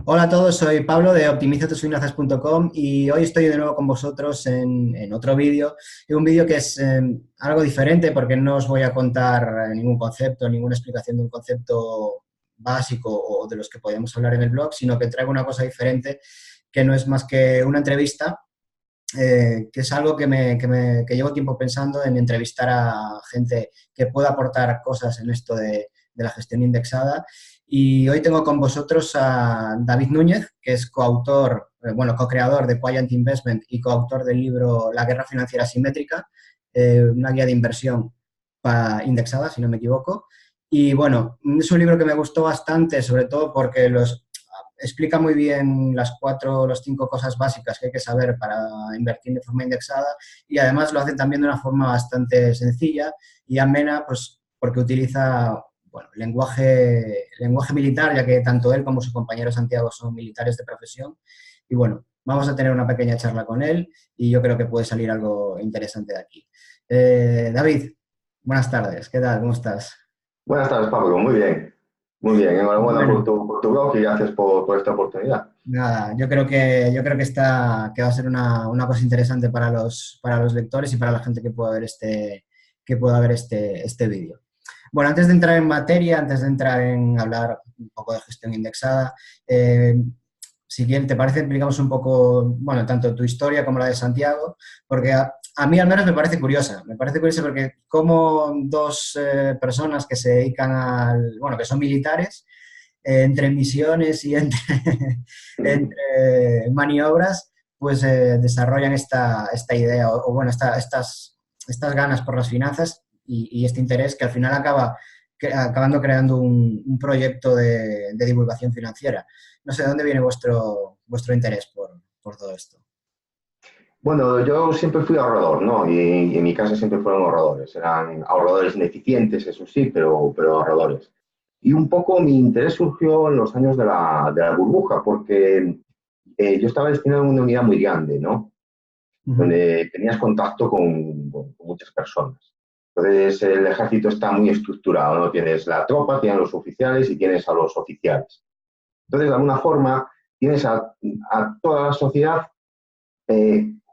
Hola a todos, soy Pablo de optimizatusfinanzas.com y hoy estoy de nuevo con vosotros en otro vídeo. Es un vídeo que es algo diferente porque no os voy a contar ningún concepto, ninguna explicación de un concepto básico o de los que podíamos hablar en el blog, sino que traigo una cosa diferente que no es más que una entrevista, que es algo que llevo tiempo pensando en entrevistar a gente que pueda aportar cosas en esto de la gestión indexada. Y hoy tengo con vosotros a David Núñez, que es coautor, bueno, co-creador de Quiant Investment y coautor del libro La guerra financiera asimétrica, una guía de inversión indexada, si no me equivoco. Y bueno, es un libro que me gustó bastante, sobre todo porque explica muy bien las cuatro o las cinco cosas básicas que hay que saber para invertir de forma indexada y además lo hace también de una forma bastante sencilla y amena, pues porque utiliza bueno, lenguaje militar, ya que tanto él como su compañero Santiago son militares de profesión. Y bueno, vamos a tener una pequeña charla con él y yo creo que puede salir algo interesante de aquí. David, buenas tardes, ¿qué tal? ¿Cómo estás? Buenas tardes, Pablo. Muy bien. Muy bien. Enhorabuena por Bueno, tu blog y gracias por esta oportunidad. nada, yo creo que va a ser una cosa interesante para los lectores y para la gente que pueda ver este vídeo. Bueno, antes de entrar en materia, antes de entrar en hablar un poco de gestión indexada, eh, si bien te parece, explicamos un poco, bueno, tanto tu historia como la de Santiago, porque a mí al menos me parece curiosa porque como dos personas que se dedican bueno, que son militares, entre misiones y entre, entre maniobras, pues desarrollan esta idea o bueno, estas ganas por las finanzas y este interés que al final acabando creando un proyecto de divulgación financiera. No sé de dónde viene vuestro interés por todo esto. Bueno, yo siempre fui ahorrador, ¿no? Y en mi casa siempre fueron ahorradores. Eran ahorradores ineficientes, eso sí, pero ahorradores. Y un poco mi interés surgió en los años de la burbuja, porque yo estaba destinado a una unidad muy grande, ¿no? Ujú. Donde tenías contacto con muchas personas. Entonces, el ejército está muy estructurado, ¿no? Tienes la tropa, tienes los oficiales y tienes a los oficiales. Entonces, de alguna forma, tienes a toda la sociedad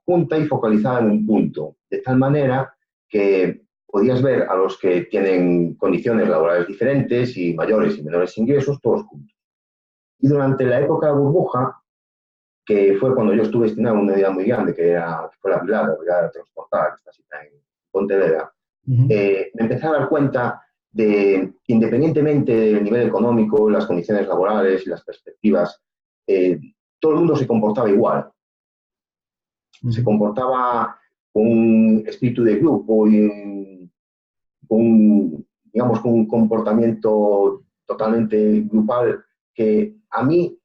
junta y focalizada en un punto, de tal manera que podías ver a los que tienen condiciones laborales diferentes y mayores y menores ingresos, todos juntos. Y durante la época de burbuja, que fue cuando yo estuve destinado a una unidad muy grande, que fue la Brigada Transportada, que está situada en Pontevedra, Ujú. me empecé a dar cuenta de que independientemente del nivel económico, las condiciones laborales y las perspectivas, eh, todo el mundo se comportaba igual, se Ujú. comportaba con un espíritu de grupo y digamos, con un comportamiento totalmente grupal que a mí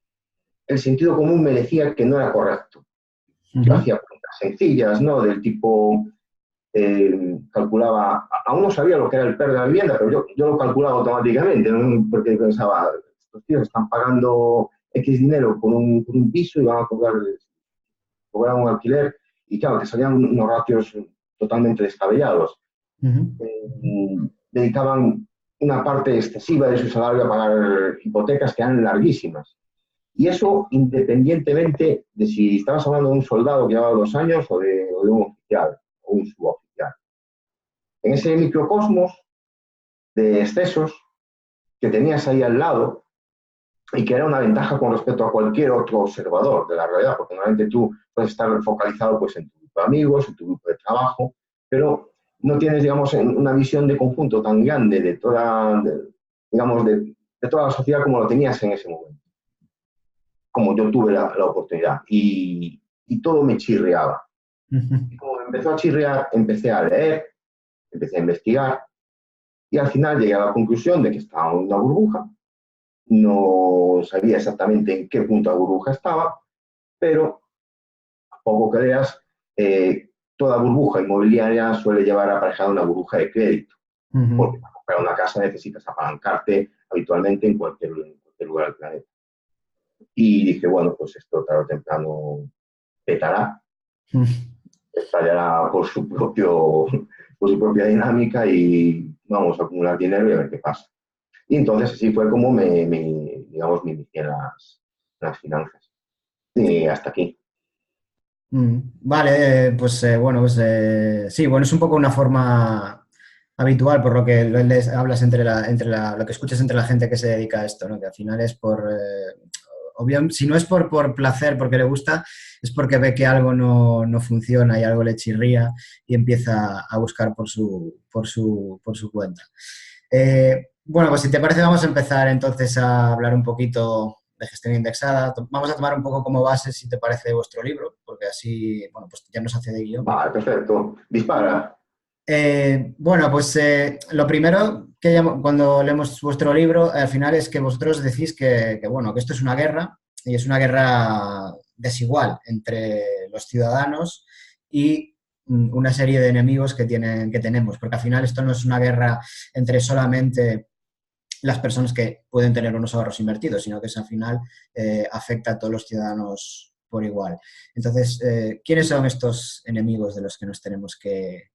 el sentido común me decía que no era correcto. Yo Ujú. hacía preguntas sencillas, ¿no? Del tipo, calculaba, aún no sabía lo que era el PER de la vivienda, pero yo lo calculaba automáticamente, ¿no? Porque pensaba, estos tíos están pagando X dinero por un piso y van a cobrar un alquiler, y claro, te salían unos ratios totalmente descabellados. Ujú. Dedicaban una parte excesiva de su salario a pagar hipotecas que eran larguísimas. Y eso independientemente de si estabas hablando de un soldado que llevaba 2 años o de un oficial o un suboficial. En ese microcosmos de excesos que tenías ahí al lado y que era una ventaja con respecto a cualquier otro observador de la realidad, porque normalmente tú puedes estar focalizado pues, en tu grupo de amigos, en tu grupo de trabajo, pero no tienes, digamos, una visión de conjunto tan grande digamos, de toda la sociedad como lo tenías en ese momento, como yo tuve la oportunidad. Y todo me chirriaba. Ujú. Y como me empezó a chirriar, empecé a leer, empecé a investigar y al final llegué a la conclusión de que estaba en una burbuja. No sabía exactamente en qué punto la burbuja estaba, pero a poco que veas, toda burbuja inmobiliaria suele llevar aparejada una burbuja de crédito, Ujú. porque para comprar una casa necesitas apalancarte habitualmente en cualquier lugar del planeta. Y dije, bueno, pues esto tarde o temprano petará, Ujú. estallará por su propia dinámica y vamos a acumular dinero y a ver qué pasa. Y entonces así fue como digamos, me inicié en las las finanzas. Y hasta aquí. Vale, bueno, sí, bueno, es un poco una forma habitual por lo que hablas lo que escuchas entre la gente que se dedica a esto, ¿no? Que al final es si no es por placer, porque le gusta, es porque ve que algo no funciona y algo le chirría y empieza a buscar por su cuenta. Bueno, pues si te parece, vamos a empezar entonces a hablar un poquito de gestión indexada. Vamos a tomar un poco como base, si te parece, vuestro libro, porque así, bueno, pues ya nos hace de guión. Vale, perfecto. Dispara. Bueno, pues lo primero cuando leemos vuestro libro, al final es que vosotros decís bueno, que esto es una guerra y es una guerra desigual entre los ciudadanos y una serie de enemigos que tenemos, porque al final esto no es una guerra entre solamente las personas que pueden tener unos ahorros invertidos, sino que al final afecta a todos los ciudadanos por igual. Entonces, ¿quiénes son estos enemigos de los que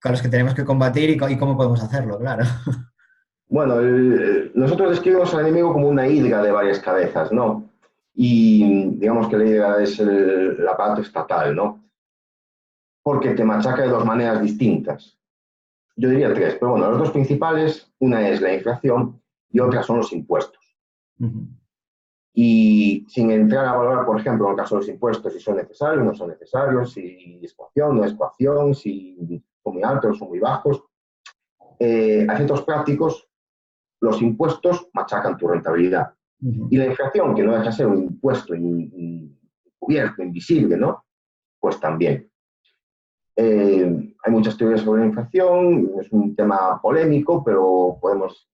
con los que tenemos que combatir y cómo podemos hacerlo, claro? Bueno, nosotros describimos al enemigo como una hidra de varias cabezas, ¿no? Y digamos que la hidra es el aparato estatal, ¿no? Porque te machaca de dos maneras distintas. Yo diría tres, pero bueno, los dos principales, una es la inflación y otra son los impuestos. Y sin entrar a valorar, por ejemplo, en el caso de los impuestos, si son necesarios o no son necesarios, si es coacción, no es coacción, si son muy altos o son muy bajos, a efectos prácticos, los impuestos machacan tu rentabilidad. Y la inflación, que no deja de ser un impuesto encubierto, invisible, ¿no? Pues también. Hay muchas teorías sobre la inflación, es un tema polémico, pero podemos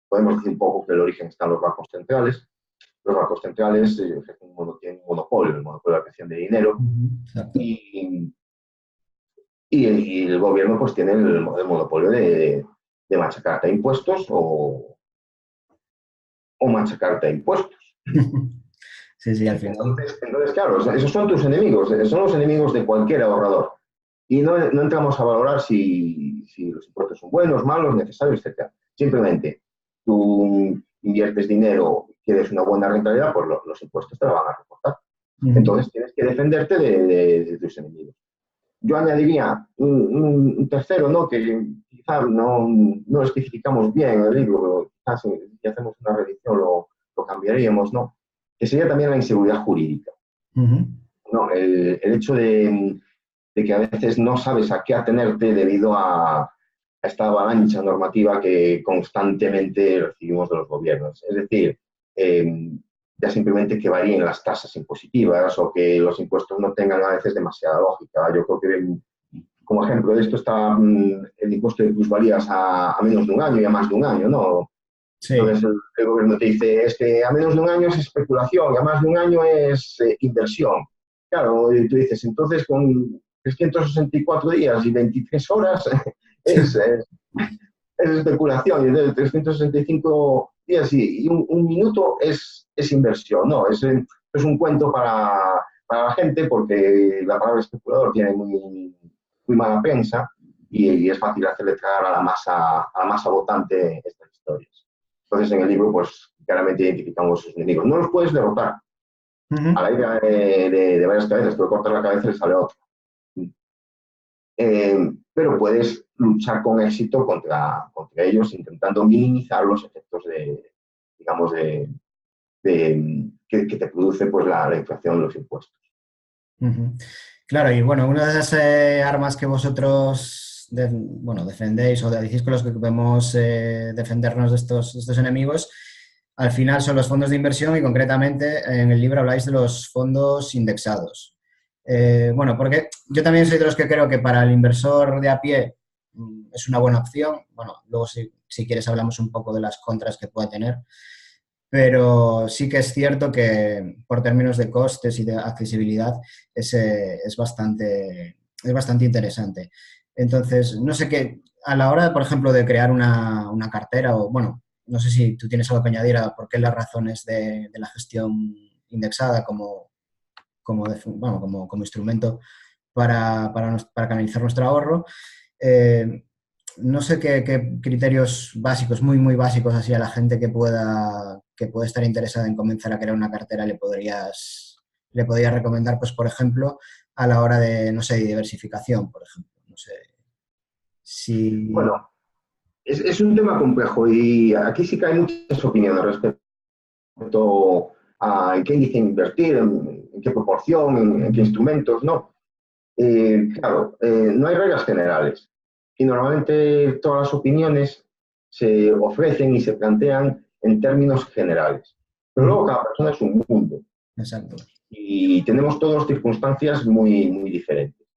decir un poco que el origen está en los bancos centrales. Los bancos centrales tienen un monopolio, el monopolio de la creación de dinero, y el gobierno pues tiene el monopolio de machacarte a impuestos o machacarte a impuestos. Sí, sí, al final. Entonces, claro, esos son tus enemigos, son los enemigos de cualquier ahorrador. Y no entramos a valorar si los impuestos son buenos, malos, necesarios, etc. Simplemente, tú inviertes dinero, quieres una buena rentabilidad, pues los impuestos te la van a reportar. Entonces, tienes que defenderte de tus enemigos. Yo añadiría un tercero, ¿no? Que quizás no especificamos bien en el libro, pero quizás si hacemos una revisión lo cambiaríamos, ¿no? Que sería también la inseguridad jurídica. ¿No? El hecho de que a veces no sabes a qué atenerte debido a esta avalancha normativa que constantemente recibimos de los gobiernos. Es decir, ya simplemente que varíen las tasas impositivas o que los impuestos no tengan a veces demasiada lógica. Yo creo que como ejemplo de esto está el impuesto de plusvalías a menos de un año y a más de un año, ¿no? Sí. Entonces el gobierno te dice, es que a menos de un año es especulación y a más de un año es inversión. Claro, y tú dices, entonces con 364 días y 23 horas es especulación, y entonces 365 días y un minuto es inversión, ¿no? Es un cuento para la gente porque la palabra especulador tiene muy mala prensa y es fácil hacerle tragar a la masa votante estas historias. Entonces en el libro pues claramente identificamos sus enemigos. No los puedes derrotar. A la idea de varias cabezas, tú le cortas la cabeza y le sale otra. Pero puedes luchar con éxito contra ellos intentando minimizar los efectos que te produce pues, la inflación de los impuestos. Claro, y bueno, una de esas armas que vosotros defendéis o decís con los que podemos defendernos de estos enemigos, al final son los fondos de inversión y concretamente en el libro habláis de los fondos indexados. Porque yo también soy de los que creo que para el inversor de a pie es una buena opción. Bueno, luego si quieres hablamos un poco de las contras que pueda tener, pero sí que es cierto que por términos de costes y de accesibilidad es bastante interesante. Entonces, no sé qué, a la hora, por ejemplo, de crear una cartera o, bueno, no sé si tú tienes algo que añadir a por qué las razones de la gestión indexada como instrumento para canalizar nuestro ahorro. no sé qué criterios básicos, muy, muy básicos, así a la gente que pueda estar interesada en comenzar a crear una cartera le podrías recomendar, pues, por ejemplo, a la hora de, no sé, diversificación, por ejemplo. No sé si... Bueno, es un tema complejo y aquí sí que hay muchas opiniones respecto a en qué índice invertir, en qué proporción, en qué instrumentos, ¿no? Claro, no hay reglas generales y normalmente todas las opiniones se ofrecen y se plantean en términos generales. Pero luego cada persona es un mundo Exacto. y tenemos todas circunstancias muy, muy diferentes.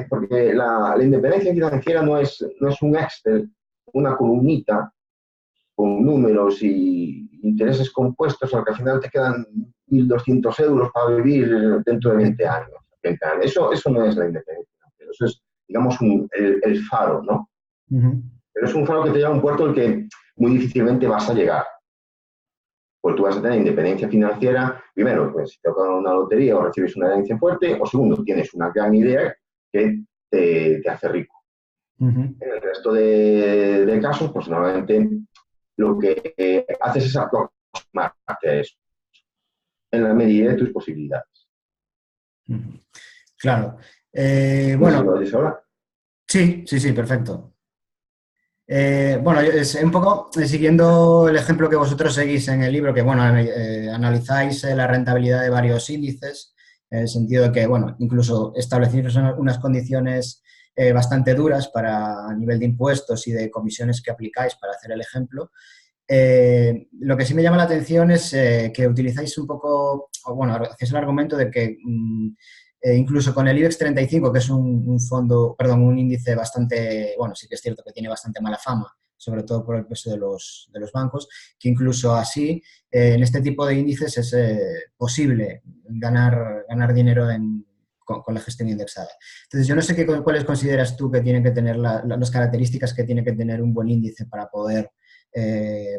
Porque la independencia financiera no es un Excel, una columnita con números y intereses compuestos al que al final te quedan 1.200 euros para vivir dentro de 20 años. Eso no es la independencia financiera, eso es, digamos, el faro, ¿no? Pero es un faro que te lleva a un puerto al que muy difícilmente vas a llegar. Pues tú vas a tener independencia financiera, primero, pues si te toca una lotería o recibes una herencia fuerte, o segundo, tienes una gran idea que te hace rico. En el resto de casos, pues normalmente lo que haces es aproximarte a eso, en la medida de tus posibilidades. Claro. No sé Bueno, si lo oyes ahora. sí, sí, sí, perfecto. Bueno, es un poco siguiendo el ejemplo que vosotros seguís en el libro, que bueno, analizáis la rentabilidad de varios índices, en el sentido de que, bueno, incluso establecéis unas condiciones bastante duras a nivel de impuestos y de comisiones que aplicáis para hacer el ejemplo. Lo que sí me llama la atención es que utilizáis un poco, o bueno, hacéis el argumento de que incluso con el IBEX 35, que es un índice bastante, bueno, sí que es cierto que tiene bastante mala fama, sobre todo por el peso de los bancos, que incluso así, en este tipo de índices es posible ganar dinero con la gestión indexada. Entonces, yo no sé cuáles consideras tú que tienen que tener las características que tiene que tener un buen índice para poder,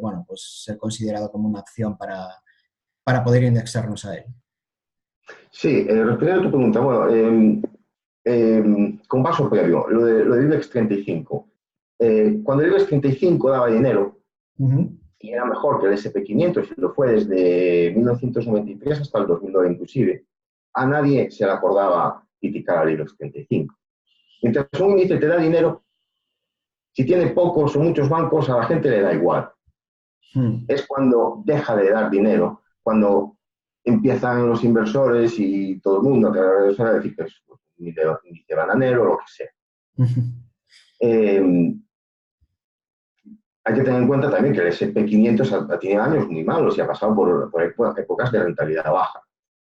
bueno, pues ser considerado como una opción para poder indexarnos a él. Sí, respondiendo a tu pregunta, bueno, con paso previo, lo de IBEX 35. Cuando el IBEX 35 daba dinero, y era mejor que el SP500, y lo fue desde 1993 hasta el 2009 inclusive, a nadie se le acordaba criticar al IBEX 35. Mientras un índice te da dinero, si tiene pocos o muchos bancos, a la gente le da igual. Es cuando deja de dar dinero, cuando empiezan los inversores y todo el mundo a decir que es un índice bananero o lo que sea. Hay que tener en cuenta también que el SP500 ha tenido años muy malos y ha pasado por épocas de rentabilidad baja.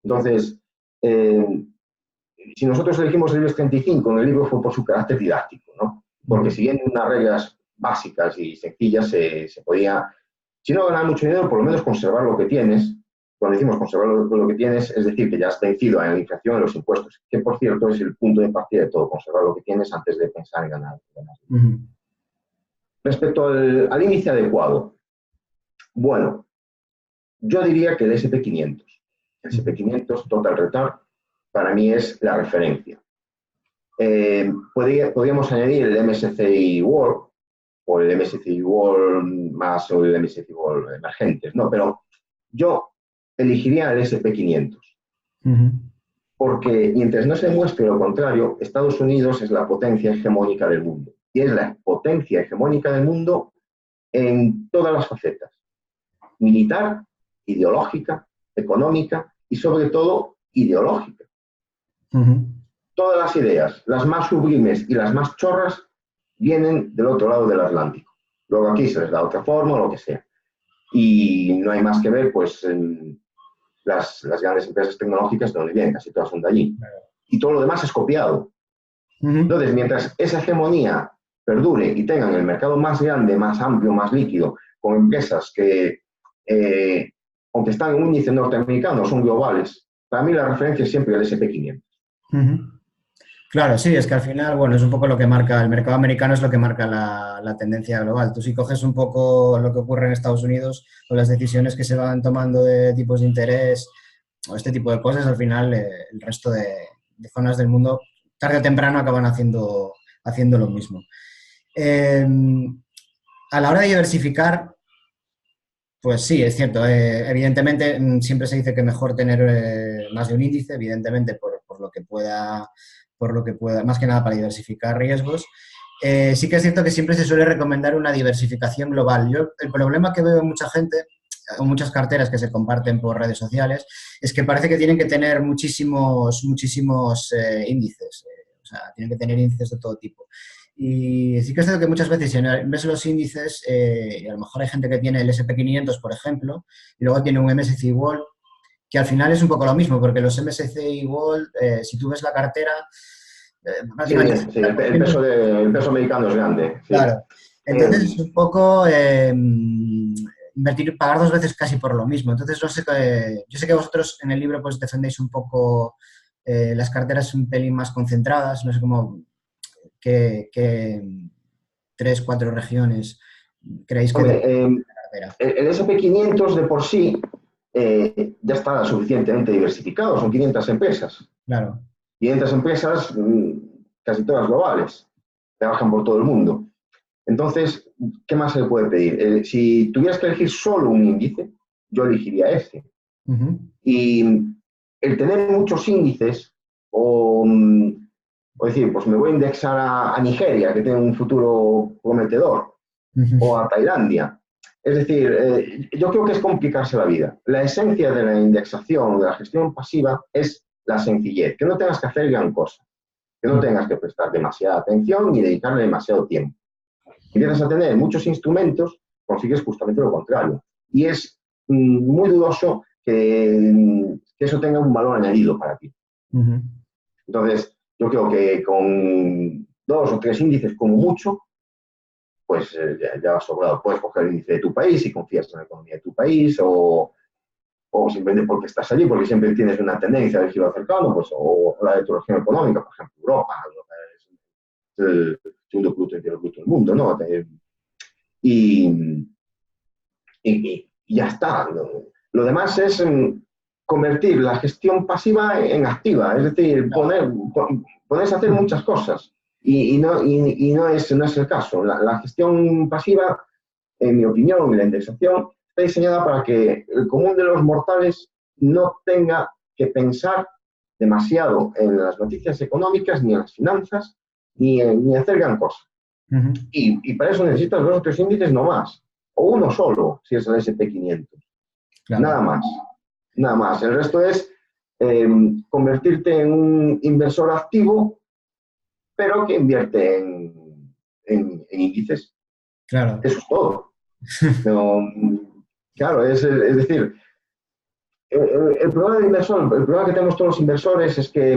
Entonces, si nosotros elegimos el IBEX 35 en el libro fue por su carácter didáctico, ¿no? Porque siguiendo unas reglas básicas y sencillas se podía, si no ganar mucho dinero, por lo menos conservar lo que tienes. Cuando decimos conservar lo que tienes, es decir, que ya has vencido a la inflación y los impuestos, que por cierto es el punto de partida de todo, conservar lo que tienes antes de pensar en ganar. Respecto al índice adecuado, bueno, yo diría que el SP500. El SP500 Total Return para mí es la referencia. Podríamos añadir el MSCI World o el MSCI World más o el MSCI World emergentes, ¿no? Pero yo elegiría el SP500. Porque mientras no se demuestre lo contrario, Estados Unidos es la potencia hegemónica del mundo. Y es la potencia hegemónica del mundo en todas las facetas. Militar, ideológica, económica y sobre todo ideológica. Todas las ideas, las más sublimes y las más chorras, vienen del otro lado del Atlántico. Luego aquí se les da otra forma o lo que sea. Y no hay más que ver, pues, en las grandes empresas tecnológicas de donde vienen, casi todas son de allí. Y todo lo demás es copiado. Entonces, mientras esa hegemonía perdure y tengan el mercado más grande, más amplio, más líquido, con empresas que, aunque están en un índice norteamericano, son globales, para mí la referencia es siempre el SP500. Claro, sí, es que al final, bueno, es un poco lo que marca, el mercado americano es lo que marca la tendencia global. Tú si coges un poco lo que ocurre en Estados Unidos o las decisiones que se van tomando de tipos de interés o este tipo de cosas, al final el resto de zonas del mundo, tarde o temprano, acaban haciendo lo mismo. Eh, a la hora de diversificar, pues sí, es cierto. Evidentemente, siempre se dice que mejor tener más de un índice, evidentemente, por lo que pueda, más que nada para diversificar riesgos. Sí que es cierto que siempre se suele recomendar una diversificación global. Yo, el problema que veo en mucha gente, o muchas carteras que se comparten por redes sociales, es que parece que tienen que tener muchísimos índices. O sea, tienen que tener índices de todo tipo. Y sí que es cierto que muchas veces si ves los índices, y a lo mejor hay gente que tiene el SP500, por ejemplo, y luego tiene un MSCI World, que al final es un poco lo mismo, porque los MSCI World, si tú ves la cartera, Sí, prácticamente sí, el peso americano es grande. Sí. claro. Entonces es Eh, un poco invertir, pagar dos veces casi por lo mismo. Entonces, no sé, yo sé que vosotros en el libro pues defendéis un poco las carteras un pelín más concentradas, no sé cómo, qué tres, cuatro regiones creéis que hombre, debe la cartera. el SP500 de por sí ya está suficientemente diversificado, son 500 empresas. Claro. 500 empresas, casi todas globales, trabajan por todo el mundo. Entonces, ¿qué más se puede pedir? Si tuvieras que elegir solo un índice, yo elegiría este. Ujú, Y el tener muchos índices, o decir, pues me voy a indexar a Nigeria, que tiene un futuro prometedor, o ujú. a Tailandia. Es decir, yo creo que es complicarse la vida. La esencia de la indexación, de la gestión pasiva, es la sencillez, que no tengas que hacer gran cosa, que no tengas que prestar demasiada atención ni dedicarle demasiado tiempo. Empiezas a tener muchos instrumentos, consigues justamente lo contrario. Y es muy dudoso que eso tenga un valor añadido para ti. Ujú. Entonces, yo creo que con 2 o 3 índices como mucho, pues ya vas sobrado. Puedes coger el índice de tu país si confías en la economía de tu país o simplemente porque estás allí, porque siempre tienes una tendencia de giro cercano, pues, o la de tu región económica, por ejemplo, Europa, Europa es el segundo producto interior bruto del mundo, ¿no? Y, y ya está. Lo demás es convertir la gestión pasiva en activa, es decir, ponerse a hacer muchas cosas. No es el caso. La gestión pasiva, en mi opinión, y la indexación, está diseñada para que el común de los mortales no tenga que pensar demasiado en las noticias económicas, ni en las finanzas, ni hacer gran cosa. Ujú. Y para eso necesitas 2 o 3 índices no más, o uno solo, si es el SP500. Claro. Nada más, nada más. El resto es eh, convertirte en un inversor activo, pero que invierte en índices. Claro. Eso es todo. No, claro, es decir, el problema del inversor, el problema que tenemos todos los inversores es que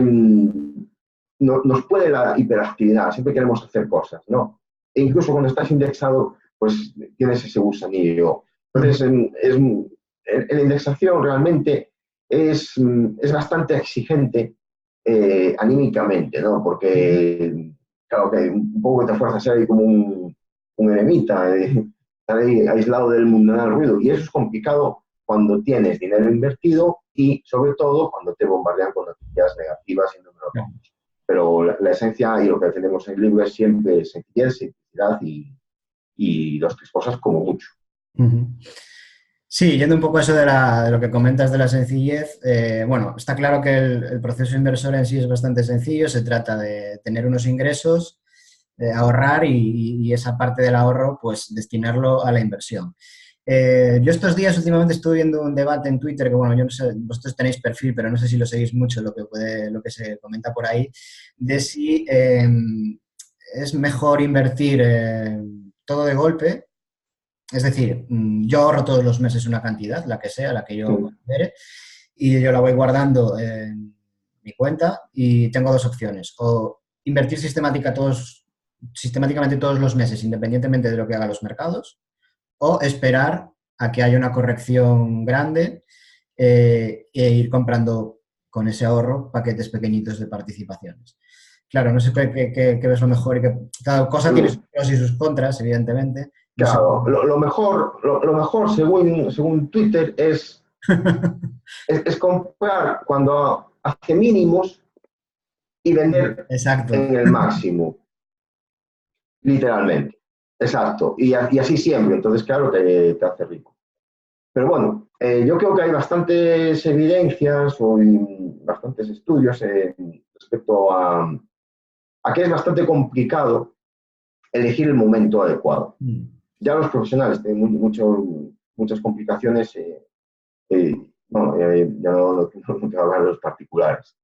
nos puede la hiperactividad, siempre queremos hacer cosas, ¿no? E incluso cuando estás indexado, pues tienes ese gusanillo. Ujú. Entonces, en la indexación realmente es bastante exigente anímicamente, ¿no? Ujú. Porque, claro, que un poco te fuerzas a ser ahí como un eremita, estar ahí aislado del mundanal ruido. Y eso es complicado cuando tienes dinero invertido y, sobre todo, cuando te bombardean con noticias negativas y números rojos. Pero la esencia y lo que defendemos en el libro es siempre sencillez, simplicidad y 2 o 3 cosas como mucho. Ujú. Sí, yendo un poco a eso de lo que comentas de la sencillez, bueno, está claro que el proceso inversor en sí es bastante sencillo, se trata de tener unos ingresos, ahorrar y esa parte del ahorro, pues destinarlo a la inversión. Yo estos días últimamente estuve viendo un debate en Twitter que, bueno, yo no sé, vosotros tenéis perfil, pero no sé si lo seguís mucho, lo que se comenta por ahí, de si es mejor invertir todo de golpe. Es decir, yo ahorro todos los meses una cantidad, la que sea, la que yo considere, y yo la voy guardando en mi cuenta y tengo dos opciones. O invertir sistemáticamente todos los meses, independientemente de lo que hagan los mercados, o esperar a que haya una corrección grande e ir comprando con ese ahorro paquetes pequeñitos de participaciones. Claro, no sé qué ves lo mejor y que cada cosa tiene sus Mm, pros y sus contras, evidentemente. No sé. Claro, lo mejor según Twitter es comprar cuando hace mínimos y vender Exacto. en el máximo. literalmente. Exacto. Y así siempre. Entonces, claro, te hace rico. Pero bueno, yo creo que hay bastantes evidencias o bastantes estudios respecto a que es bastante complicado elegir el momento adecuado. Ya los profesionales tienen muchas complicaciones, bueno, ya no quiero hablar de los particulares.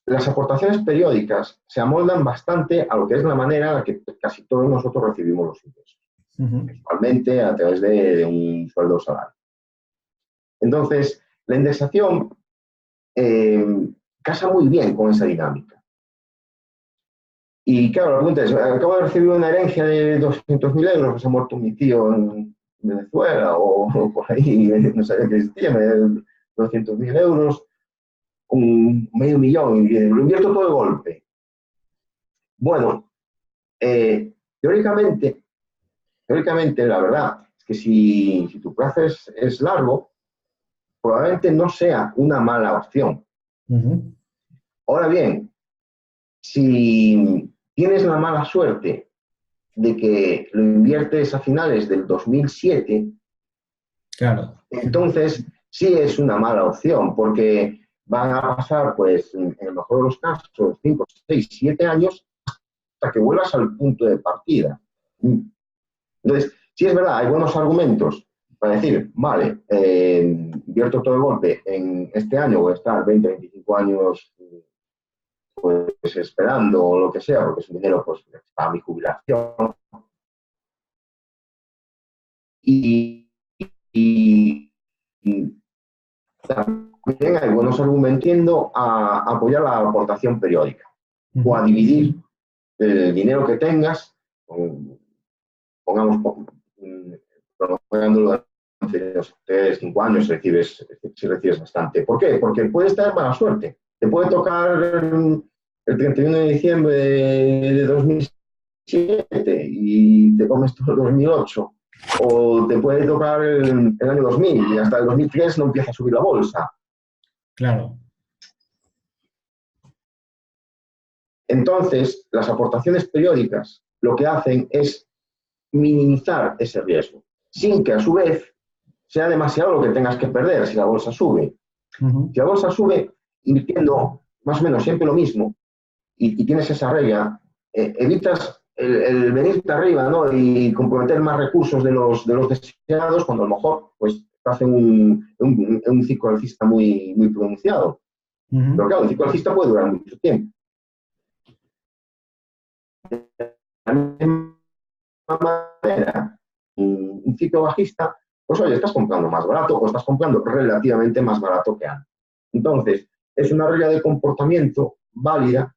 Las aportaciones periódicas se amoldan bastante a lo que es la manera en la que casi todos nosotros recibimos los ingresos, principalmente a través de un sueldo o salario. Entonces, la indexación casa muy bien con esa dinámica. Y claro, la pregunta es, acabo de recibir una herencia de 200.000 euros, que se ha muerto mi tío en Venezuela o por ahí, no sabía que existía, me dieron 200.000 euros, un medio millón, y lo invierto todo de golpe. Bueno, teóricamente, la verdad es que si tu plazo es largo, probablemente no sea una mala opción. Ahora bien, si tienes la mala suerte de que lo inviertes a finales del 2007, claro, entonces sí es una mala opción, porque van a pasar, pues, en el mejor de los casos, 5, 6, 7 años hasta que vuelvas al punto de partida. Entonces, sí es verdad, hay buenos argumentos para decir, vale, invierto todo de golpe en este año, voy a estar 20, 25 años pues esperando o lo que sea, porque es un dinero pues, para mi jubilación. Y también hay buenos argumentos tiendo a apoyar la aportación periódica o a dividir el dinero que tengas, pongamos, prolongándolo durante los 3, 5 años, si recibes bastante. ¿Por qué? Porque puede estar mala suerte. Te puede tocar el 31 de diciembre de 2007 y te comes todo el 2008. O te puede tocar el año 2000 y hasta el 2003 no empieza a subir la bolsa. Claro. Entonces, las aportaciones periódicas lo que hacen es minimizar ese riesgo, sin que a su vez sea demasiado lo que tengas que perder si la bolsa sube. Si la bolsa sube, invirtiendo más o menos siempre lo mismo, y tienes esa regla, evitas el venirte arriba, ¿no? Y comprometer más recursos de los deseados, cuando a lo mejor pues, estás en un ciclo alcista muy pronunciado. Pero claro, el ciclo alcista puede durar mucho tiempo. De la misma manera, un ciclo bajista, pues oye, estás comprando más barato o estás comprando relativamente más barato que antes. Entonces, es una regla de comportamiento válida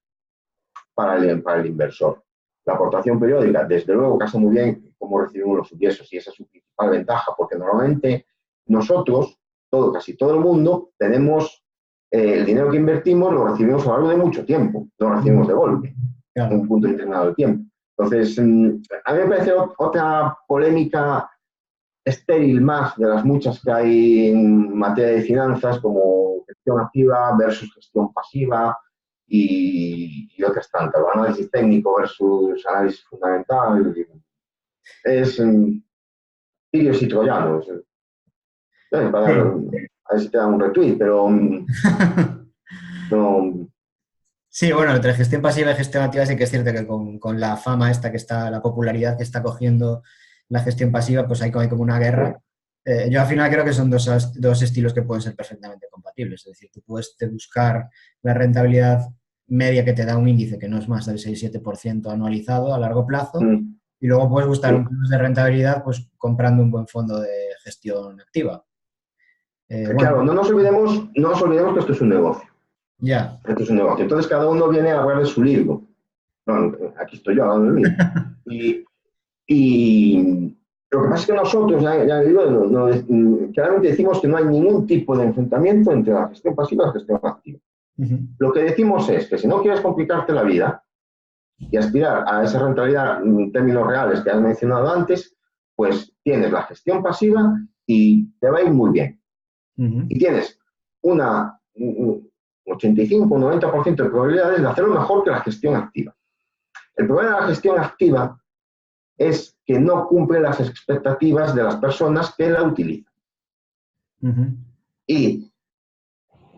para el inversor. La aportación periódica, desde luego, casa muy bien cómo recibimos los ingresos y esa es su principal ventaja, porque normalmente nosotros, casi todo el mundo, tenemos el dinero que invertimos, lo recibimos a lo largo de mucho tiempo, no lo recibimos de golpe, en un punto determinado del tiempo. Entonces, a mí me parece otra polémica estéril más de las muchas que hay en materia de finanzas, como gestión activa versus gestión pasiva y otras tantas. El análisis técnico versus análisis fundamental. Es tirios y troyanos. Para Sí. a ver si te dan un retweet, pero no. Sí, bueno, entre gestión pasiva y gestión activa sí que es cierto que con la fama esta que está, la popularidad que está cogiendo la gestión pasiva, pues hay como una guerra. Yo al final creo que son dos estilos que pueden ser perfectamente compatibles. Es decir, tú puedes buscar la rentabilidad media que te da un índice que no es más del 6-7% anualizado a largo plazo y luego puedes buscar un plus de rentabilidad pues comprando un buen fondo de gestión activa. Claro, Bueno, no nos olvidemos que esto es un negocio. ya. Esto es un negocio. Entonces cada uno viene a hablar de su libro. No, aquí estoy yo hablando de mí. Y lo que pasa es que nosotros, ya digo, claramente decimos que no hay ningún tipo de enfrentamiento entre la gestión pasiva y la gestión activa. Lo que decimos es que si no quieres complicarte la vida y aspirar a esa rentabilidad en términos reales que has mencionado antes, pues tienes la gestión pasiva y te va a ir muy bien. Y tienes un 85 o 90% de probabilidades de hacerlo mejor que la gestión activa. El problema de la gestión activa es que no cumple las expectativas de las personas que la utilizan. Y,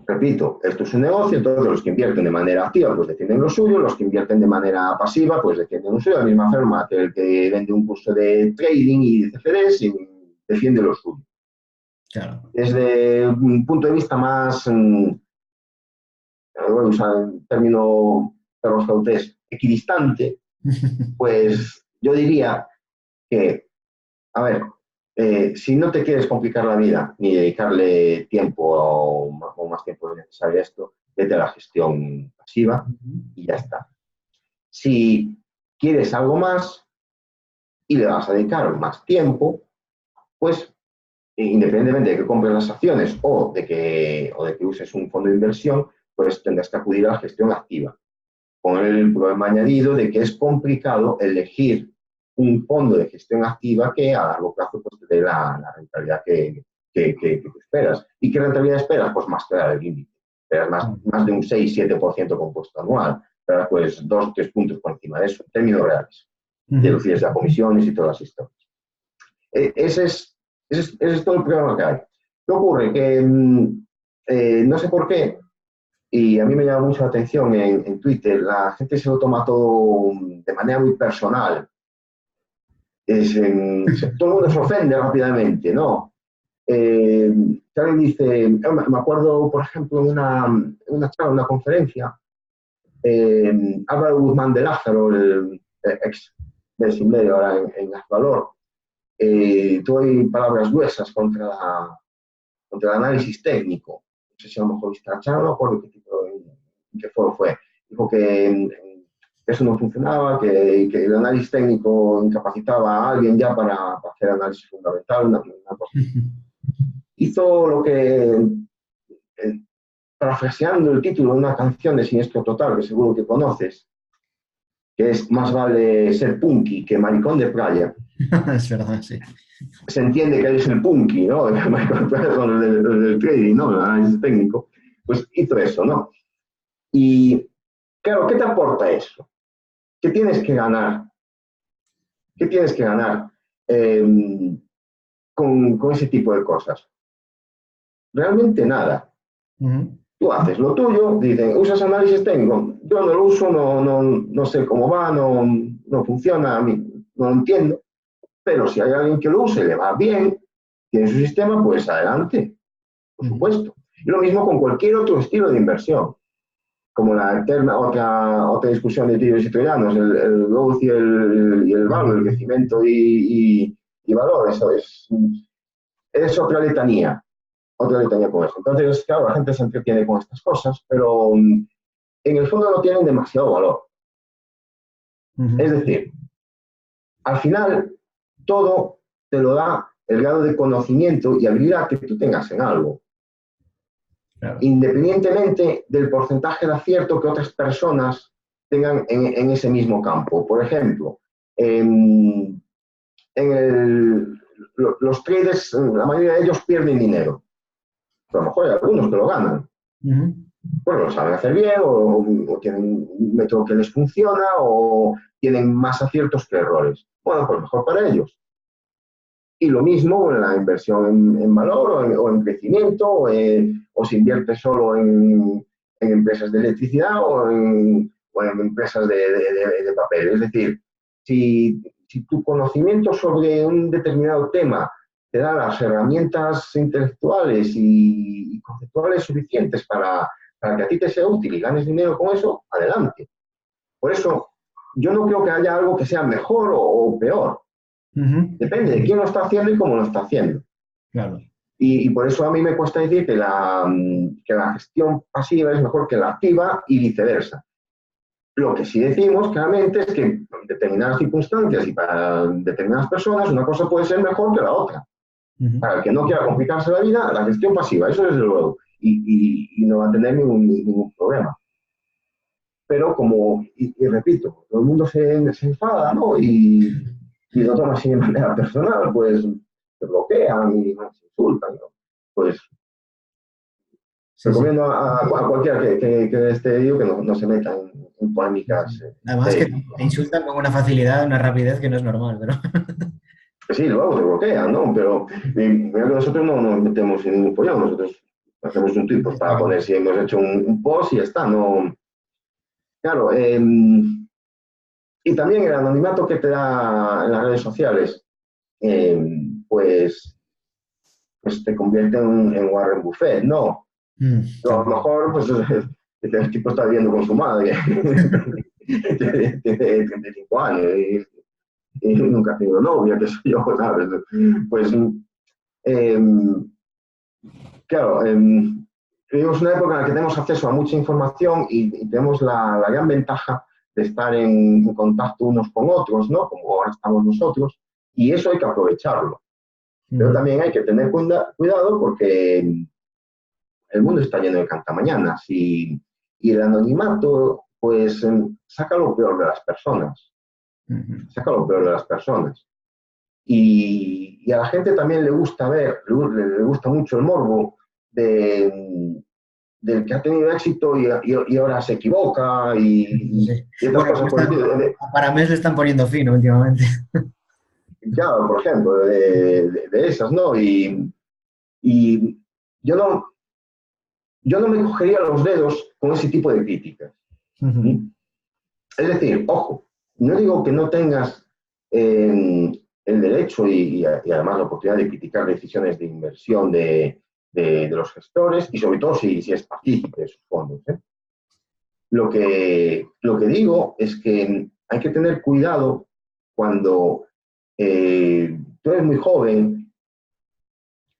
repito, esto es un negocio, entonces los que invierten de manera activa pues defienden lo suyo, los que invierten de manera pasiva pues defienden lo suyo, de la misma forma que el que vende un curso de trading y de CFDs defiende lo suyo. Claro. Desde un punto de vista más, voy a usar el término perros cautés, equidistante, pues yo diría que, a ver, si no te quieres complicar la vida ni dedicarle tiempo o más tiempo necesario a esto, vete a la gestión pasiva y ya está. Si quieres algo más y le vas a dedicar más tiempo, pues independientemente de que compres las acciones o de que uses un fondo de inversión, pues tendrás que acudir a la gestión activa, con el problema añadido de que es complicado elegir un fondo de gestión activa que a largo plazo pues, te dé la rentabilidad que tú esperas. ¿Y qué rentabilidad esperas? Pues más que el límite. Esperas más de un 6-7% compuesto anual. Esperas pues 2 o 3 puntos por encima de eso, en términos reales. Deducidas ya comisiones y todas las historias. Ese es todo el problema que hay. ¿Qué ocurre? Que no sé por qué, y a mí me llama mucho la atención en Twitter, la gente se lo toma todo de manera muy personal. Todo el mundo se ofende rápidamente, ¿no? Alguien dice, me acuerdo, por ejemplo, en una charla, una conferencia, Álvaro Guzmán de Lázaro, el ex del Sinmedio, ahora en Valor, tuvo palabras gruesas contra el análisis técnico. No sé si a lo mejor viste la charla, no me acuerdo qué foro fue. Dijo que eso no funcionaba, que el análisis técnico incapacitaba a alguien ya para hacer análisis fundamental, una cosa. Hizo lo que, parafraseando el título de una canción de Siniestro Total, que seguro que conoces, que es Más vale ser punky que maricón de playa. Es verdad, sí. Se entiende que es el punky, ¿no? El maricón de playa con el trading, ¿no? El análisis técnico. Pues hizo eso, ¿no? Y, claro, ¿qué te aporta eso? ¿Qué tienes que ganar? ¿Qué tienes que ganar con ese tipo de cosas? Realmente nada. Tú haces lo tuyo, dicen, ¿usas análisis técnico? Yo no lo uso, no sé cómo va, no funciona, a mí no lo entiendo, pero si hay alguien que lo use, le va bien, tiene su sistema, pues adelante, por supuesto. Y lo mismo con cualquier otro estilo de inversión, como la eterna otra discusión de tiros y troyanos, el growth y el valor, el crecimiento y valor, eso es otra letanía con eso. Entonces, claro, la gente se entretiene con estas cosas, pero en el fondo no tienen demasiado valor. Es decir, al final, todo te lo da el grado de conocimiento y habilidad que tú tengas en algo. Claro. Independientemente del porcentaje de acierto que otras personas tengan en ese mismo campo. Por ejemplo, los traders, la mayoría de ellos pierden dinero. Pero a lo mejor hay algunos que lo ganan. Pues lo saben hacer bien, o tienen un método que les funciona, o tienen más aciertos que errores. Bueno, pues mejor para ellos. Y lo mismo en la inversión en valor o en crecimiento, o si inviertes solo en empresas de electricidad o en empresas de papel. Es decir, si tu conocimiento sobre un determinado tema te da las herramientas intelectuales y conceptuales suficientes para que a ti te sea útil y ganes dinero con eso, adelante. Por eso, yo no creo que haya algo que sea mejor o peor. Depende de quién lo está haciendo y cómo lo está haciendo. Claro. Y por eso a mí me cuesta decir que la gestión pasiva es mejor que la activa y viceversa. Lo que sí decimos claramente es que en determinadas circunstancias y para determinadas personas una cosa puede ser mejor que la otra. Para el que no quiera complicarse la vida, la gestión pasiva, eso desde luego, y no va a tener ningún problema. Pero como, y repito, todo el mundo se enfada, ¿no? Y lo toma así de manera personal, pues se bloquean y se insultan, ¿no? Pues Sí, sí. Recomiendo a cualquiera que esté digo que no se meta en polémicas. Además que te insultan con una facilidad, una rapidez que no es normal, pero... Sí, luego te bloquean, ¿no? Pero mira que nosotros no nos metemos en ningún follón, nosotros hacemos un tweet pues, Está para claro. poner si hemos hecho un post y ya está, ¿no? Claro, y también el anonimato que te da en las redes sociales, eh, pues, pues te convierte en Warren Buffett, ¿no? A lo También. mejor pues, el tipo está viviendo con su madre, tiene 35 años y nunca ha tenido novia, qué sé yo, ¿sabes? Pues, eh, claro, vivimos una época en la que tenemos acceso a mucha información y tenemos la gran ventaja de estar en contacto unos con otros, ¿no? Como ahora estamos nosotros, y eso hay que aprovecharlo. Pero también hay que tener cuidado porque el mundo está lleno de cantamañanas y el anonimato, pues, saca lo peor de las personas. Saca lo peor de las personas. Y a la gente también le gusta ver, le gusta mucho el morbo del que ha tenido éxito y ahora se equivoca Sí. y otras Bueno, cosas por el estilo. para mes le están poniendo fino últimamente. Claro, por ejemplo, de esas, ¿no? Y yo, no, yo no me cogería los dedos con ese tipo de críticas. ¿Sí? Es decir, ojo, no digo que no tengas el derecho y además la oportunidad de criticar decisiones de inversión de los gestores y sobre todo si es partícipe de sus fondos. Lo que digo es que hay que tener cuidado cuando tú eres muy joven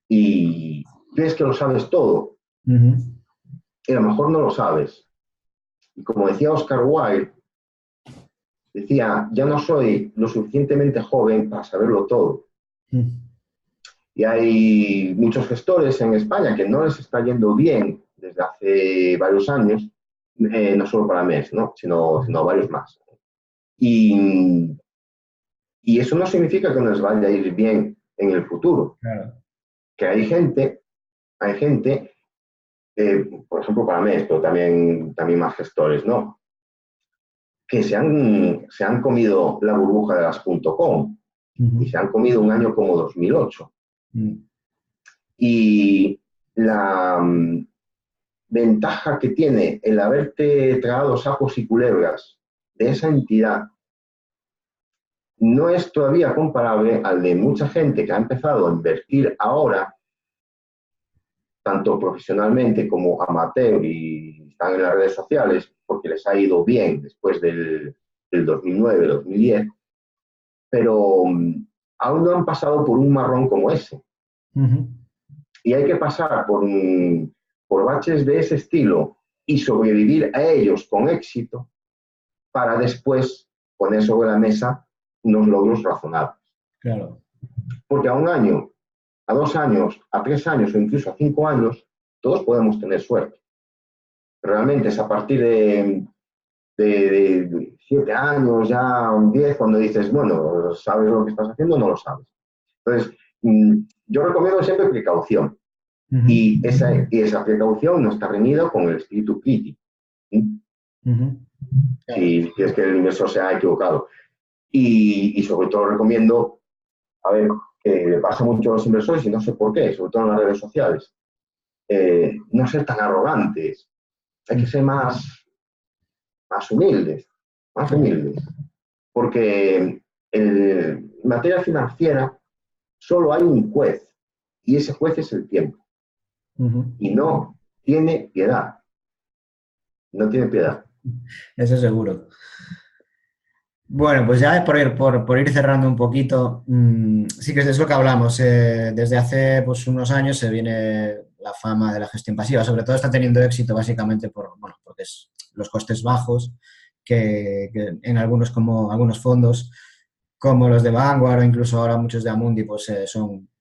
y crees que lo sabes todo y a lo mejor no lo sabes. Y como decía Oscar Wilde, decía, ya no soy lo suficientemente joven para saberlo todo. Y hay muchos gestores en España que no les está yendo bien desde hace varios años, no solo para MES, ¿no? sino varios más. Y, y eso no significa que no les vaya a ir bien en el futuro. Claro. Que hay gente por ejemplo para MES, pero también más gestores, ¿no? Que se han comido la burbuja de las .com y se han comido un año como 2008. Y la ventaja que tiene el haberte tragado sapos y culebras de esa entidad no es todavía comparable al de mucha gente que ha empezado a invertir ahora, tanto profesionalmente como amateur, y están en las redes sociales porque les ha ido bien después del 2009-2010, pero aún no han pasado por un marrón como ese. Y hay que pasar por baches de ese estilo y sobrevivir a ellos con éxito para después poner sobre la mesa unos logros razonables. Claro. Porque a un año, a 2 años, a 3 años o incluso a 5 años, todos podemos tener suerte. Realmente es a partir de 7 años, ya 10, cuando dices, bueno, ¿sabes lo que estás haciendo o no lo sabes? Entonces, yo recomiendo siempre precaución. Y esa precaución no está reñida con el espíritu crítico. ¿Sí? Claro. Si quieres que el inversor se ha equivocado. Y sobre todo recomiendo, a ver, que le pasa mucho a los inversores y no sé por qué, sobre todo en las redes sociales, no ser tan arrogantes. Hay que ser más humildes, más humildes. Porque en materia financiera solo hay un juez y ese juez es el tiempo. Y no tiene piedad. No tiene piedad. Eso seguro. Bueno, pues ya por ir cerrando un poquito, sí que es lo que hablamos. Desde hace pues, unos años se viene la fama de la gestión pasiva. Sobre todo está teniendo éxito básicamente porque es los costes bajos, que en algunos fondos, como los de Vanguard o incluso ahora muchos de Amundi, pues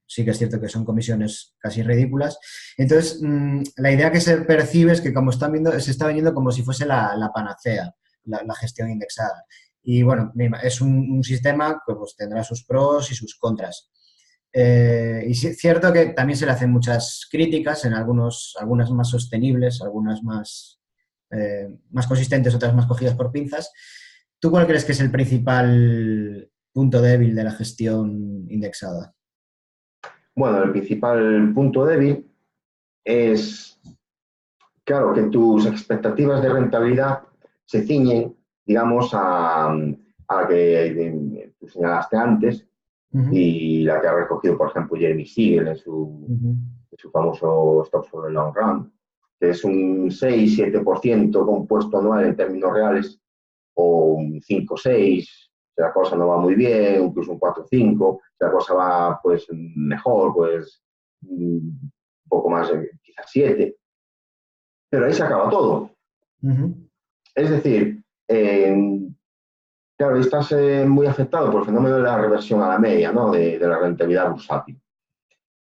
sí que es cierto que son comisiones casi ridículas. Entonces, la idea que se percibe es que como se está vendiendo como si fuese la panacea, la gestión indexada. Y bueno, es un sistema que pues, tendrá sus pros y sus contras. Y sí, es cierto que también se le hacen muchas críticas, en algunas más sostenibles, algunas más consistentes, otras más cogidas por pinzas. ¿Tú cuál crees que es el principal punto débil de la gestión indexada? Bueno, el principal punto débil es, claro, que tus expectativas de rentabilidad se ciñen, digamos, a la que tú señalaste antes Ujú, y la que ha recogido, por ejemplo, Jeremy Siegel ujú, en su famoso Stop for the Long Run, que es un 6-7% compuesto anual en términos reales, o un 5-6, si la cosa no va muy bien, incluso un 4-5, si la cosa va pues mejor, pues un poco más, quizás 7, pero ahí se acaba todo. ujú. Es decir, claro, estás muy afectado por el fenómeno de la reversión a la media, ¿no? De la rentabilidad bursátil.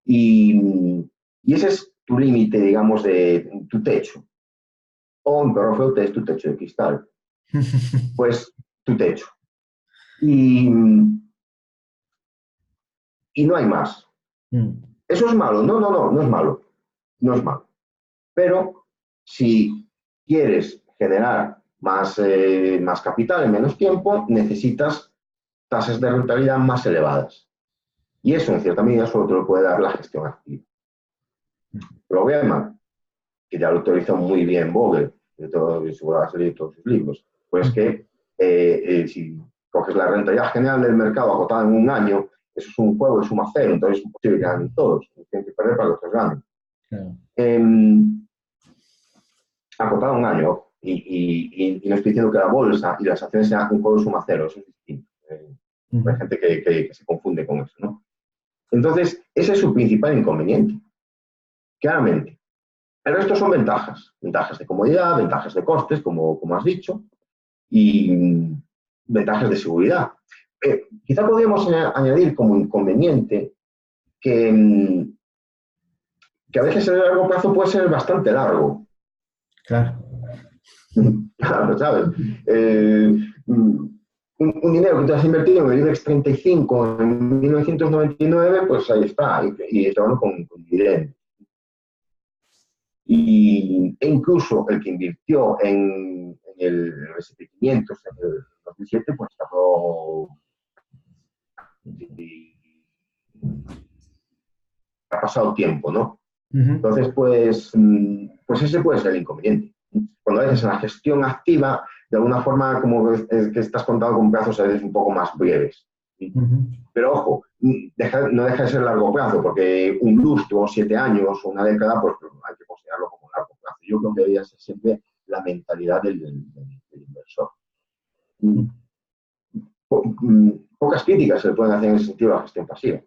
Y ese es tu límite, digamos, de tu techo. O en perro feo es tu techo de cristal. Pues tu techo. Y, y no hay más. Mm, ¿Eso es malo? No, no, no, no es malo. No es malo. Pero si quieres generar más capital en menos tiempo, necesitas tasas de rentabilidad más elevadas. Y eso, en cierta medida, solo te lo puede dar la gestión activa. mm, El problema, que ya lo autorizó muy bien Vogel, de todo, seguro ha salido todos sus libros, pues mm. que si coges la rentabilidad general del mercado acotada en un año, eso es un juego de suma cero, entonces es imposible que ganen todos, tienen que perder para que otros ganen. Claro. Eh, Acotada un año, y no estoy diciendo que la bolsa y las acciones sean un juego de suma cero, eso es distinto. Hay Ujú, gente que se confunde con eso, ¿no? Entonces, ese es su principal inconveniente, claramente. El resto son ventajas, ventajas de comodidad, ventajas de costes, como has dicho, y ventajas de seguridad. Quizá podríamos añadir como inconveniente que, que a veces el largo plazo puede ser bastante largo. claro. Claro, ¿sabes? Un dinero que te has invertido en el IBEX 35 en 1999, pues ahí está, y te van con dividendos. E incluso el que invirtió en el S&P 500 en el 2007, pues tardó, ha pasado tiempo, ¿no? Ujú. Entonces, pues ese puede ser el inconveniente. Cuando a veces en la gestión activa, de alguna forma, como que estás contando con plazos a veces un poco más breves. Ujú. Pero ojo, no deja de ser largo plazo, porque un lustro, 7 años o una década, pues hay que considerarlo como largo plazo. Yo creo que debería ser siempre la mentalidad del inversor. Mm, Pocas críticas se le pueden hacer en ese sentido a la gestión pasiva,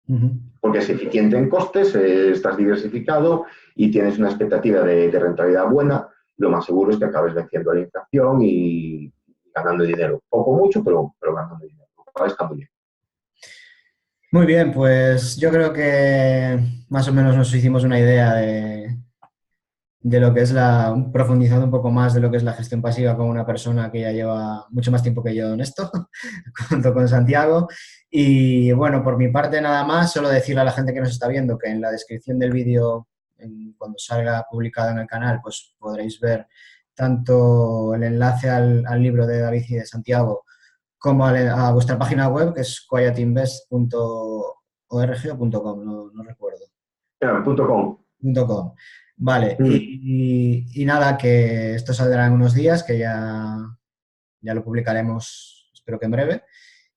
Ujú. porque es eficiente en costes, estás diversificado y tienes una expectativa de rentabilidad buena. Lo más seguro es que acabes venciendo la inflación y ganando dinero. Poco, mucho, pero ganando dinero. Está muy bien. Muy bien, pues yo creo que más o menos nos hicimos una idea de lo que es profundizando un poco más de lo que es la gestión pasiva con una persona que ya lleva mucho más tiempo que yo en esto, junto con Santiago. Y bueno, por mi parte nada más, solo decirle a la gente que nos está viendo que en la descripción del vídeo, cuando salga publicado en el canal, pues podréis ver tanto el enlace al libro de David y de Santiago como a vuestra página web, que es quietinvest.org o .com, no recuerdo. .com. .com. Vale, y nada, que esto saldrá en unos días, que ya lo publicaremos, espero que en breve.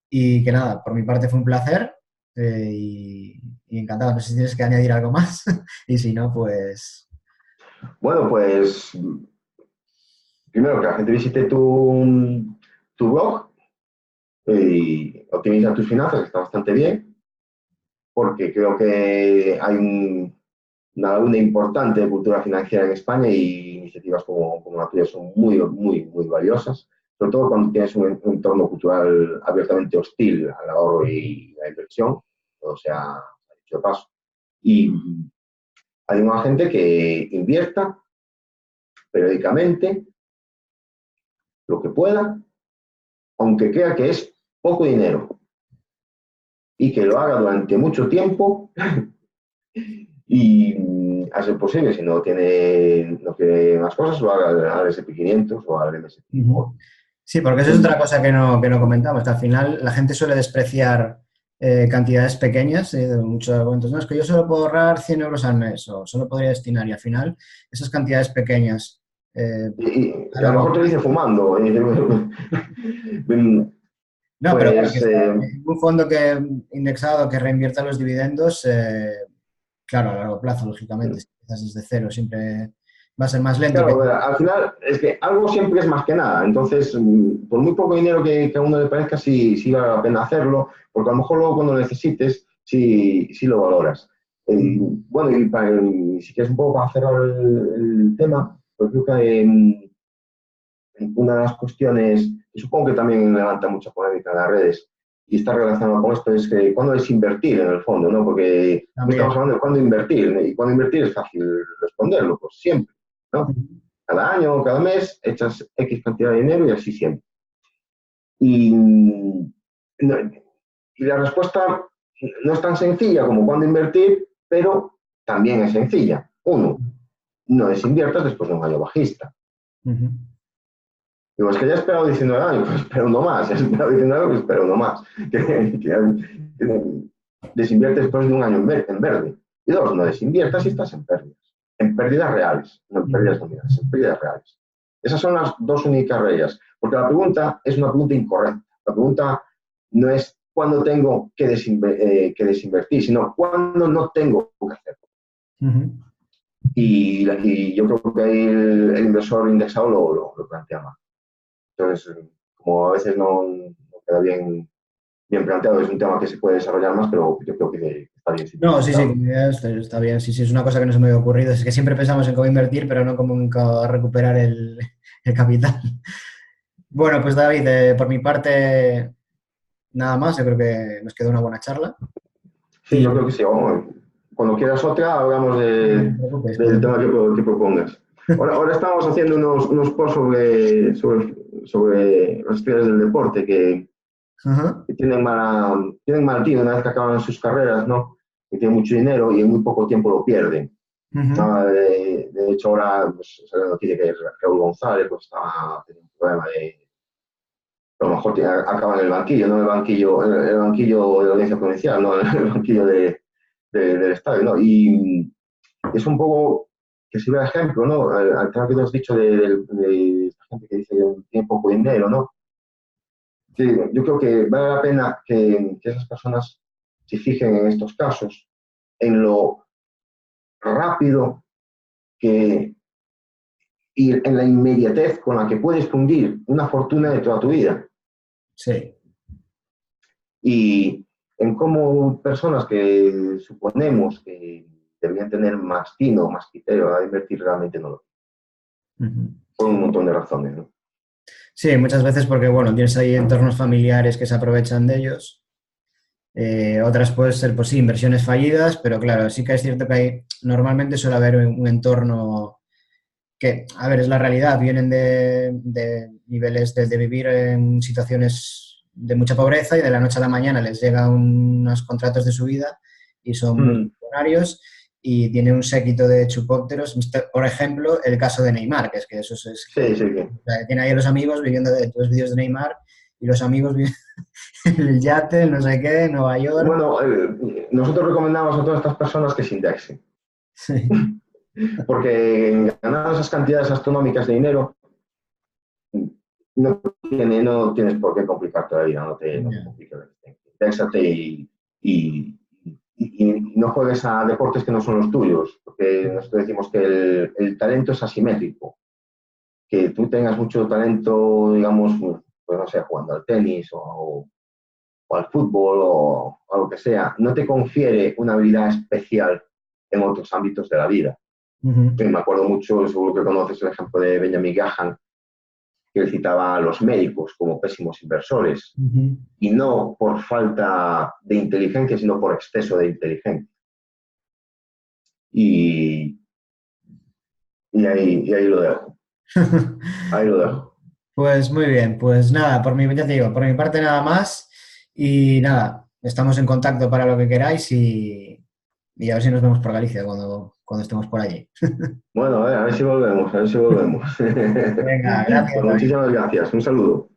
Y que nada, por mi parte fue un placer y encantado. No sé si tienes que añadir algo más y si no, pues... Bueno, pues primero que la gente visite tu blog y optimiza tus finanzas, que está bastante bien, porque creo que hay una laguna importante de cultura financiera en España y iniciativas como la tuya son muy, muy, muy valiosas, sobre todo cuando tienes un entorno cultural abiertamente hostil al ahorro y la inversión, o sea, dicho de paso. Y hay una gente que invierta periódicamente lo que pueda, aunque crea que es poco dinero. y que lo haga durante mucho tiempo y a ser posible, si no tiene más cosas, lo haga al SP500 o al MSCI. Ujú. Sí, porque eso es otra cosa que no comentamos, que al final la gente suele despreciar cantidades pequeñas, de muchos argumentos. No, es que yo solo puedo ahorrar 100 euros al mes o solo podría destinar y al final esas cantidades pequeñas eh, a Y a lo largo mejor te plazo. dice fumando. No, pero claro, que Pues un fondo que indexado que reinvierta los dividendos, claro, a largo plazo, lógicamente, si empiezas desde cero, siempre va a ser más lento que... claro, al final es que algo siempre es más que nada. Entonces, por muy poco dinero que a uno le parezca, sí vale la pena hacerlo, porque a lo mejor luego cuando lo necesites, sí lo valoras. Bueno, y si quieres un poco para cerrar el tema, pues creo que una de las cuestiones, y supongo que también levanta mucha polémica en las redes, y está relacionado con esto, es que cuándo es invertir en el fondo, ¿no? Porque estamos También. hablando de cuándo invertir, ¿no? Y cuándo invertir es fácil responderlo, pues siempre, ¿no? Cada año, cada mes, echas X cantidad de dinero y así siempre. Y, no, y la respuesta no es tan sencilla como cuándo invertir, pero también es sencilla. Uno, no desinviertas después de un año bajista. Ujú. Digo, es que ya he esperado 19 años, pues espero uno más. He esperado 19 años, pues espero uno más. Que desinviertes después de un año en verde. Y dos, no desinviertas si estás en pérdidas. En pérdidas reales, no en pérdidas nominales, en pérdidas reales. Esas son las dos únicas reglas. Porque la pregunta es una pregunta incorrecta. La pregunta no es cuándo tengo que desinvertir, sino cuándo no tengo que hacerlo. Ujú. Y yo creo que ahí el inversor indexado lo plantea mal. Entonces, como a veces no queda bien planteado, es un tema que se puede desarrollar más, pero yo creo que está bien No, sí, sí, simplificado. está bien. Sí, sí, es una cosa que no se me había ocurrido. Es que siempre pensamos en cómo invertir, pero no cómo recuperar el capital. Bueno, pues David, por mi parte, nada más. Yo creo que nos quedó una buena charla. Sí, yo Y creo que sí. Vamos, cuando quieras otra, hablamos no te preocupes, del tema que propongas. Ahora estamos haciendo unos posts sobre las estrellas del deporte Ajá. que tienen mal tino una vez que acaban sus carreras, ¿no? Que tienen mucho dinero y en muy poco tiempo lo pierden. Ujú. No, de hecho, ahora pues, sale la noticia que Raúl González pues, estaba teniendo un problema a lo mejor acaba en el banquillo, no en el banquillo de la audiencia provincial, no en el banquillo del estadio, ¿no? Y es un poco que sirve de ejemplo, ¿no? Al tema que tú has dicho de esta gente que dice que tiene poco dinero, ¿no? Sí, yo creo que vale la pena que esas personas se fijen en estos casos, en lo rápido que y en la inmediatez con la que puedes fundir una fortuna de toda tu vida. Sí. Y en cómo personas que suponemos que deberían tener más tino, más criterio a invertir, realmente no lo Ujú. por un montón de razones, ¿no? Sí, muchas veces porque, bueno, tienes ahí entornos familiares que se aprovechan de ellos. Otras pueden ser, pues sí, inversiones fallidas, pero claro, sí que es cierto que normalmente suele haber un entorno que, a ver, es la realidad, vienen de niveles de vivir en situaciones de mucha pobreza y de la noche a la mañana les llegan unos contratos de su vida y son Mm. multimillonarios y tiene un séquito de chupópteros. Por ejemplo, el caso de Neymar, que eso es Sí, sí, que. o sea, tiene ahí a los amigos viviendo de los vídeos de Neymar y los amigos viven en el yate, no sé qué, en Nueva York. Bueno, nosotros recomendamos a todas estas personas que se indexen, Sí. porque ganar esas cantidades astronómicas de dinero no tienes por qué complicarte la vida, no te Ya. compliques la vida. Indexate y no juegues a deportes que no son los tuyos, porque nosotros decimos que el talento es asimétrico. Que tú tengas mucho talento, digamos, pues no sé, jugando al tenis o al fútbol o a lo que sea, no te confiere una habilidad especial en otros ámbitos de la vida. Ujú. Me acuerdo mucho, seguro que conoces el ejemplo de Benjamin Graham, que él citaba a los médicos como pésimos inversores, Ujú. y no por falta de inteligencia, sino por exceso de inteligencia. Y, y ahí lo dejo. Ahí lo dejo. Pues muy bien, pues nada, ya te digo, por mi parte nada más y nada, estamos en contacto para lo que queráis y a ver si nos vemos por Galicia cuando estemos por allí. Bueno, a ver si volvemos, a ver si volvemos. Venga, gracias, Pues David. muchísimas gracias. Un saludo.